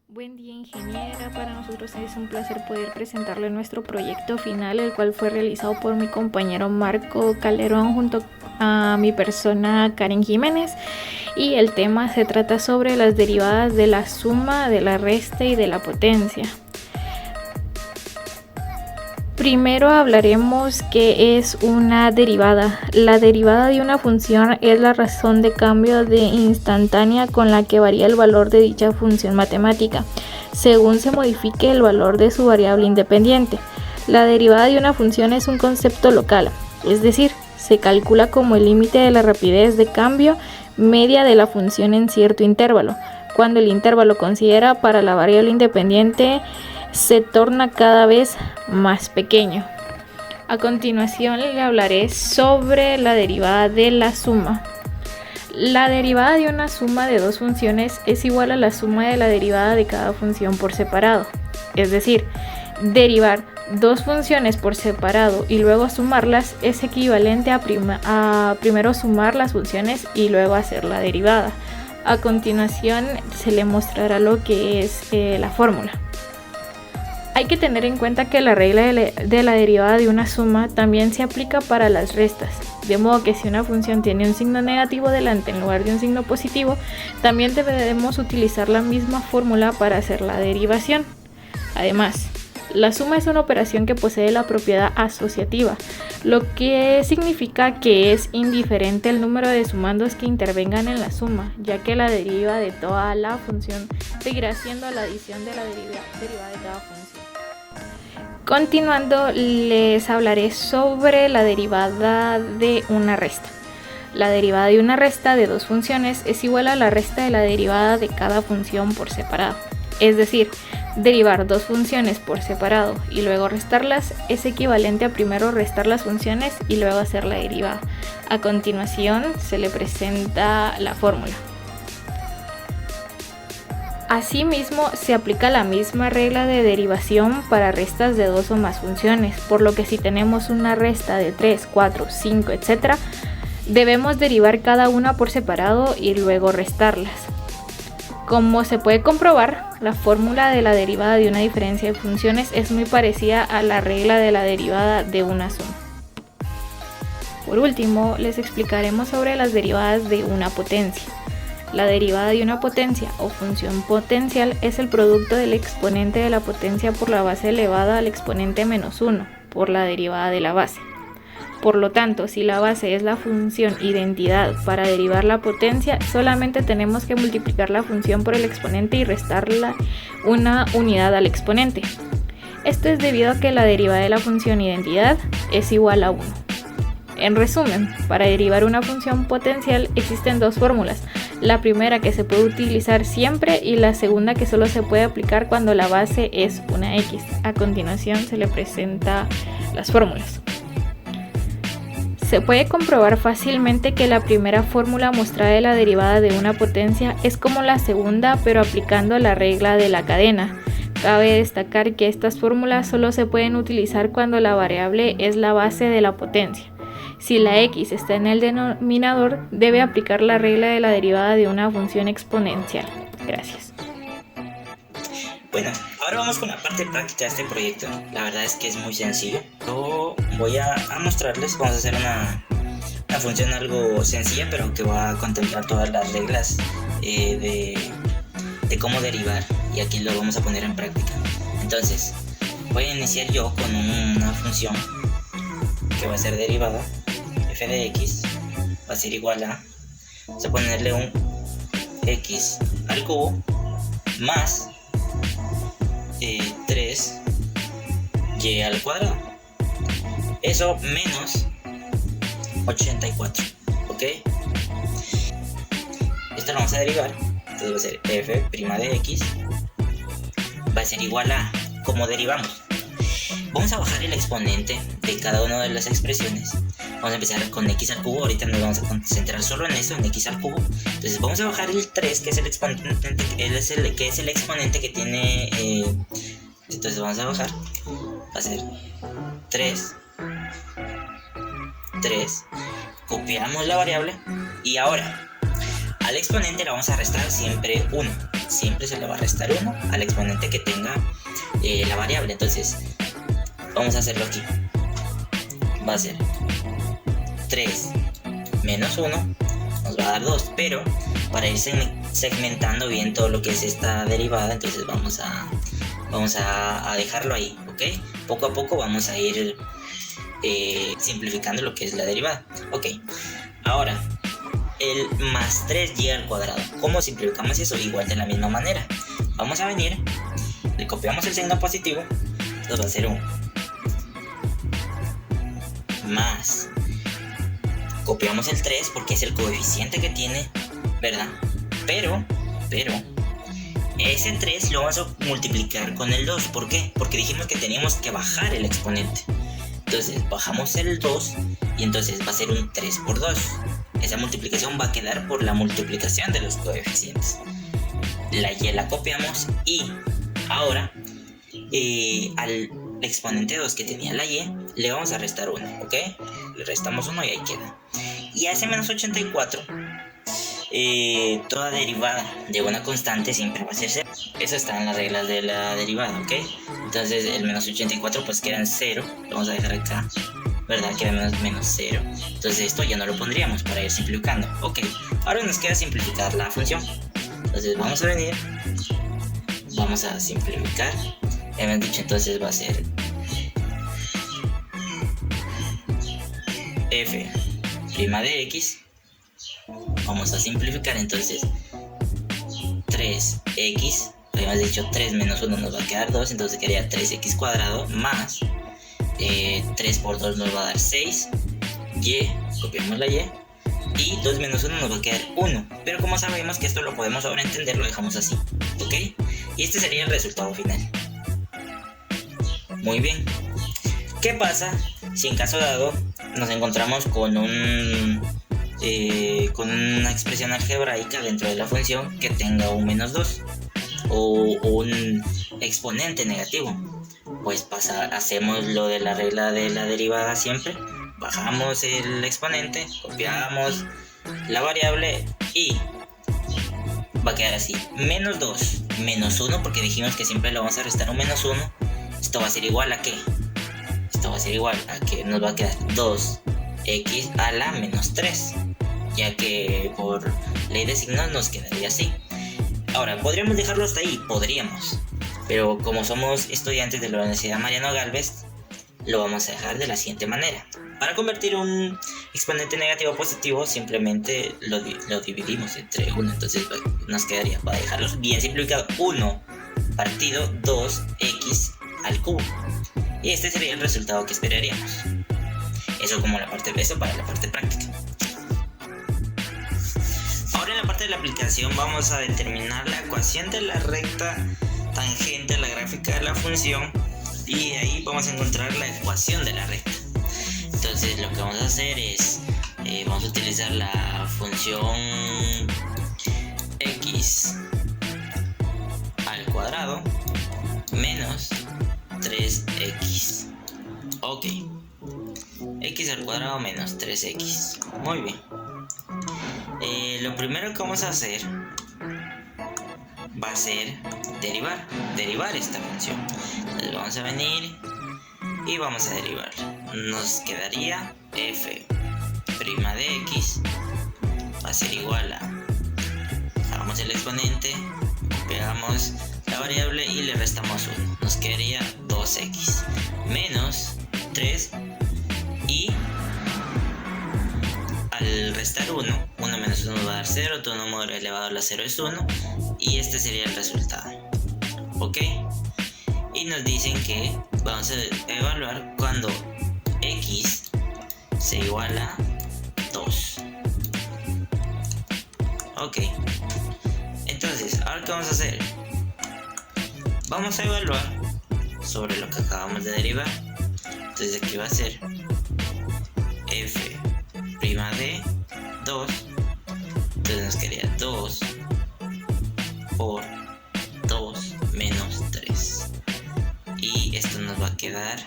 Buen día, ingeniera. Para nosotros es un placer poder presentarle nuestro proyecto final, el cual fue realizado por mi compañero Marco Calderón junto a mi persona Karen Jiménez. Y el tema se trata sobre las derivadas de la suma, de la resta y de la potencia. Primero hablaremos qué es una derivada. La derivada de una función es la razón de cambio de instantánea con la que varía el valor de dicha función matemática, según se modifique el valor de su variable independiente. La derivada de una función es un concepto local, es decir, se calcula como el límite de la rapidez de cambio media de la función en cierto intervalo, cuando el intervalo considera para la variable independiente se torna cada vez más pequeño. A continuación le hablaré sobre la derivada de la suma. La derivada de una suma de dos funciones es igual a la suma de la derivada de cada función por separado. Es decir, derivar dos funciones por separado y luego sumarlas es equivalente a primero sumar las funciones y luego hacer la derivada. A continuación se le mostrará lo que es la fórmula. Hay que tener en cuenta que la regla de la derivada de una suma también se aplica para las restas, de modo que si una función tiene un signo negativo delante en lugar de un signo positivo, también debemos utilizar la misma fórmula para hacer la derivación. Además, la suma es una operación que posee la propiedad asociativa, lo que significa que es indiferente el número de sumandos que intervengan en la suma, ya que la deriva de toda la función seguirá siendo la adición de la derivada de cada función. Continuando, les hablaré sobre la derivada de una resta. La derivada de una resta de dos funciones es igual a la resta de la derivada de cada función por separado. Es decir, derivar dos funciones por separado y luego restarlas es equivalente a primero restar las funciones y luego hacer la derivada. A continuación se le presenta la fórmula. Asimismo, se aplica la misma regla de derivación para restas de dos o más funciones, por lo que si tenemos una resta de 3, 4, 5, etc., debemos derivar cada una por separado y luego restarlas. Como se puede comprobar, la fórmula de la derivada de una diferencia de funciones es muy parecida a la regla de la derivada de una suma. Por último, les explicaremos sobre las derivadas de una potencia. La derivada de una potencia o función potencial es el producto del exponente de la potencia por la base elevada al exponente menos 1 por la derivada de la base. Por lo tanto, si la base es la función identidad para derivar la potencia, solamente tenemos que multiplicar la función por el exponente y restarle una unidad al exponente. Esto es debido a que la derivada de la función identidad es igual a 1. En resumen, para derivar una función potencial existen dos fórmulas. La primera que se puede utilizar siempre y la segunda que solo se puede aplicar cuando la base es una x. A continuación se le presenta las fórmulas. Se puede comprobar fácilmente que la primera fórmula mostrada de la derivada de una potencia es como la segunda, pero aplicando la regla de la cadena. Cabe destacar que estas fórmulas solo se pueden utilizar cuando la variable es la base de la potencia. Si la x está en el denominador, debe aplicar la regla de la derivada de una función exponencial. Gracias. Bueno, ahora vamos con la parte práctica de este proyecto. La verdad es que es muy sencillo. Yo voy a mostrarles, vamos a hacer una función algo sencilla, pero que va a contemplar todas las reglas de cómo derivar, y aquí lo vamos a poner en práctica. Entonces, voy a iniciar yo con una función que va a ser derivada. F de x va a ser igual a, vamos a ponerle un x al cubo más 3y al cuadrado, eso menos 84, ¿ok? Esto lo vamos a derivar, entonces va a ser f' de x va a ser igual a, como derivamos, vamos a bajar el exponente de cada una de las expresiones. Vamos a empezar con x al cubo, ahorita nos vamos a concentrar solo en eso, en x al cubo. Entonces vamos a bajar el 3, que es el exponente, que es el exponente que tiene, entonces vamos a bajar, va a ser 3, copiamos la variable, y ahora al exponente le vamos a restar siempre 1. siempre se le va a restar 1 al exponente que tenga la variable. Entonces vamos a hacerlo aquí. Va a ser 3 menos 1 nos va a dar 2, pero para ir segmentando bien todo lo que es esta derivada, entonces vamos a dejarlo ahí, ¿ok? Poco a poco vamos a ir simplificando lo que es la derivada. Ok, ahora el más 3y al cuadrado. ¿Cómo simplificamos eso? Igual de la misma manera. Vamos a venir, le copiamos el signo positivo, entonces va a ser 1 más, copiamos el 3 porque es el coeficiente que tiene, ¿verdad? Pero ese 3 lo vamos a multiplicar con el 2. ¿Por qué? Porque dijimos que teníamos que bajar el exponente. Entonces bajamos el 2 y entonces va a ser un 3 por 2. Esa multiplicación va a quedar por la multiplicación de los coeficientes. La y la copiamos y ahora al exponente 2 que tenía la y le vamos a restar 1, ¿ok? Le restamos 1 y ahí queda. Y a ese menos 84, toda derivada de una constante siempre va a ser 0. Eso está en las reglas de la derivada, ¿ok? Entonces el menos 84 pues queda en 0. Lo vamos a dejar acá, ¿verdad? Queda menos 0. Entonces esto ya no lo pondríamos para ir simplificando. Ok, ahora nos queda simplificar la función. Entonces vamos a venir, vamos a simplificar. Ya me han dicho, entonces va a ser f' de x. Vamos a simplificar, entonces 3x, habíamos dicho 3 menos 1 nos va a quedar 2, entonces quedaría 3x cuadrado más 3 por 2 nos va a dar 6, y, copiamos la y 2 menos 1 nos va a quedar 1, pero como sabemos que esto lo podemos ahora entender, lo dejamos así, ¿ok? Y este sería el resultado final. Muy bien. ¿Qué pasa si en caso dado nos encontramos con una expresión algebraica dentro de la función que tenga un menos 2 o un exponente negativo? Pues hacemos lo de la regla de la derivada siempre. Bajamos el exponente, copiamos la variable y va a quedar así. Menos 2 menos 1, porque dijimos que siempre le vamos a restar un menos 1. Esto va a ser igual a ¿qué? Esto va a ser igual a que nos va a quedar 2x a la menos 3, ya que por ley de signos nos quedaría así. Ahora, ¿podríamos dejarlo hasta ahí? Podríamos, pero como somos estudiantes de la Universidad Mariano Gálvez, lo vamos a dejar de la siguiente manera. Para convertir un exponente negativo a positivo, simplemente lo dividimos entre 1, entonces nos quedaría, para dejarlos bien simplificado, 1 partido 2x al cubo. Y este sería el resultado que esperaríamos. Eso para la parte práctica. Ahora en la parte de la aplicación vamos a determinar la ecuación de la recta tangente a la gráfica de la función, y ahí vamos a encontrar la ecuación de la recta. Entonces lo que vamos a hacer es vamos a utilizar la función x al cuadrado menos 3x. Ok, x al cuadrado menos 3x. Muy bien. Lo primero que vamos a hacer va a ser derivar esta función. Entonces vamos a venir y vamos a derivar. Nos quedaría f' de x va a ser igual a, sacamos el exponente, pegamos la variable y le restamos 1. Nos quedaría 2x menos 3, y al restar 1 menos 1 va a dar 0, todo número elevado a la 0 es 1, y este sería el resultado. Ok, y nos dicen que vamos a evaluar cuando x se iguala a 2. Ok, entonces ahora ¿qué vamos a hacer? Vamos a evaluar sobre lo que acabamos de derivar. Entonces aquí va a ser f' de 2, entonces nos quedaría 2 por 2 menos 3, y esto nos va a quedar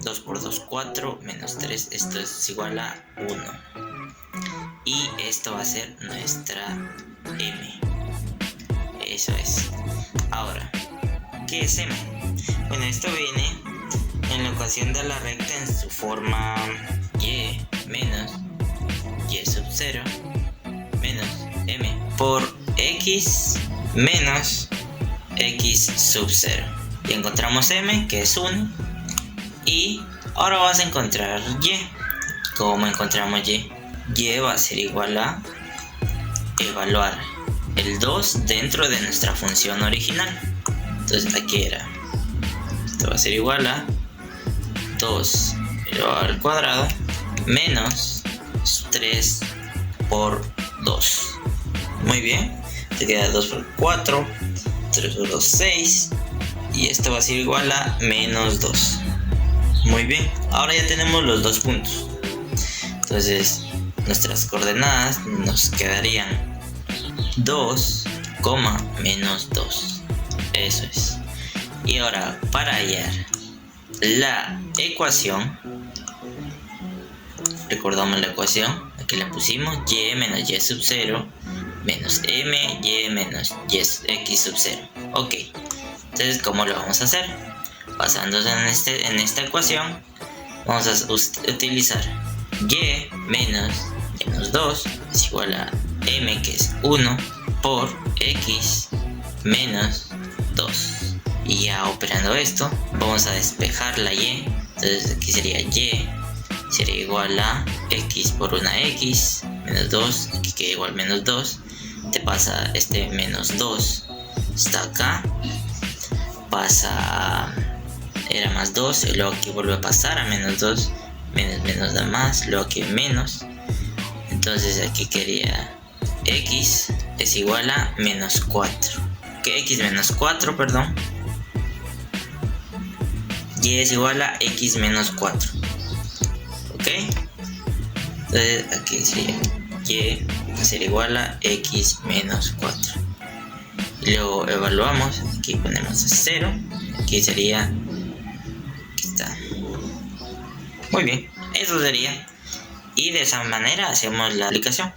2 por 2, 4 menos 3, esto es igual a 1, y esto va a ser nuestra m. Eso es. Ahora, ¿qué es m? Bueno, esto viene en la ecuación de la recta en su forma y menos y sub 0 menos m por x menos x sub 0. Y encontramos m, que es 1. Y ahora vas a encontrar y. ¿Cómo encontramos y? Y va a ser igual a evaluar el 2 dentro de nuestra función original. Entonces aquí era, esto va a ser igual a 2 elevado al cuadrado menos 3 por 2. Muy bien, te queda 2 por 4, 3 por 2, 6. Y esto va a ser igual a menos 2. Muy bien, ahora ya tenemos los dos puntos. Entonces nuestras coordenadas nos quedarían 2, menos 2. Eso es. Y ahora, para hallar la ecuación, recordamos la ecuación, aquí la pusimos y menos y sub 0 menos m y menos y x sub 0. Ok, entonces ¿cómo lo vamos a hacer? Basándonos en esta ecuación, vamos a utilizar y menos 2 es igual a m, que es 1, por x menos 2. Y ya operando esto, vamos a despejar la y. Entonces aquí sería y sería igual a x por una x menos 2, aquí queda igual menos 2. Te pasa este menos 2, está acá, pasa a, era más 2, y luego aquí vuelve a pasar a menos 2, menos da más, luego aquí menos. Entonces aquí quería x es igual a menos 4, que x menos 4, perdón, y es igual a x menos 4. Ok, entonces aquí sería y será igual a x menos 4. Y luego evaluamos, aquí ponemos 0, aquí sería, aquí está. Muy bien, eso sería. Y de esa manera hacemos la aplicación.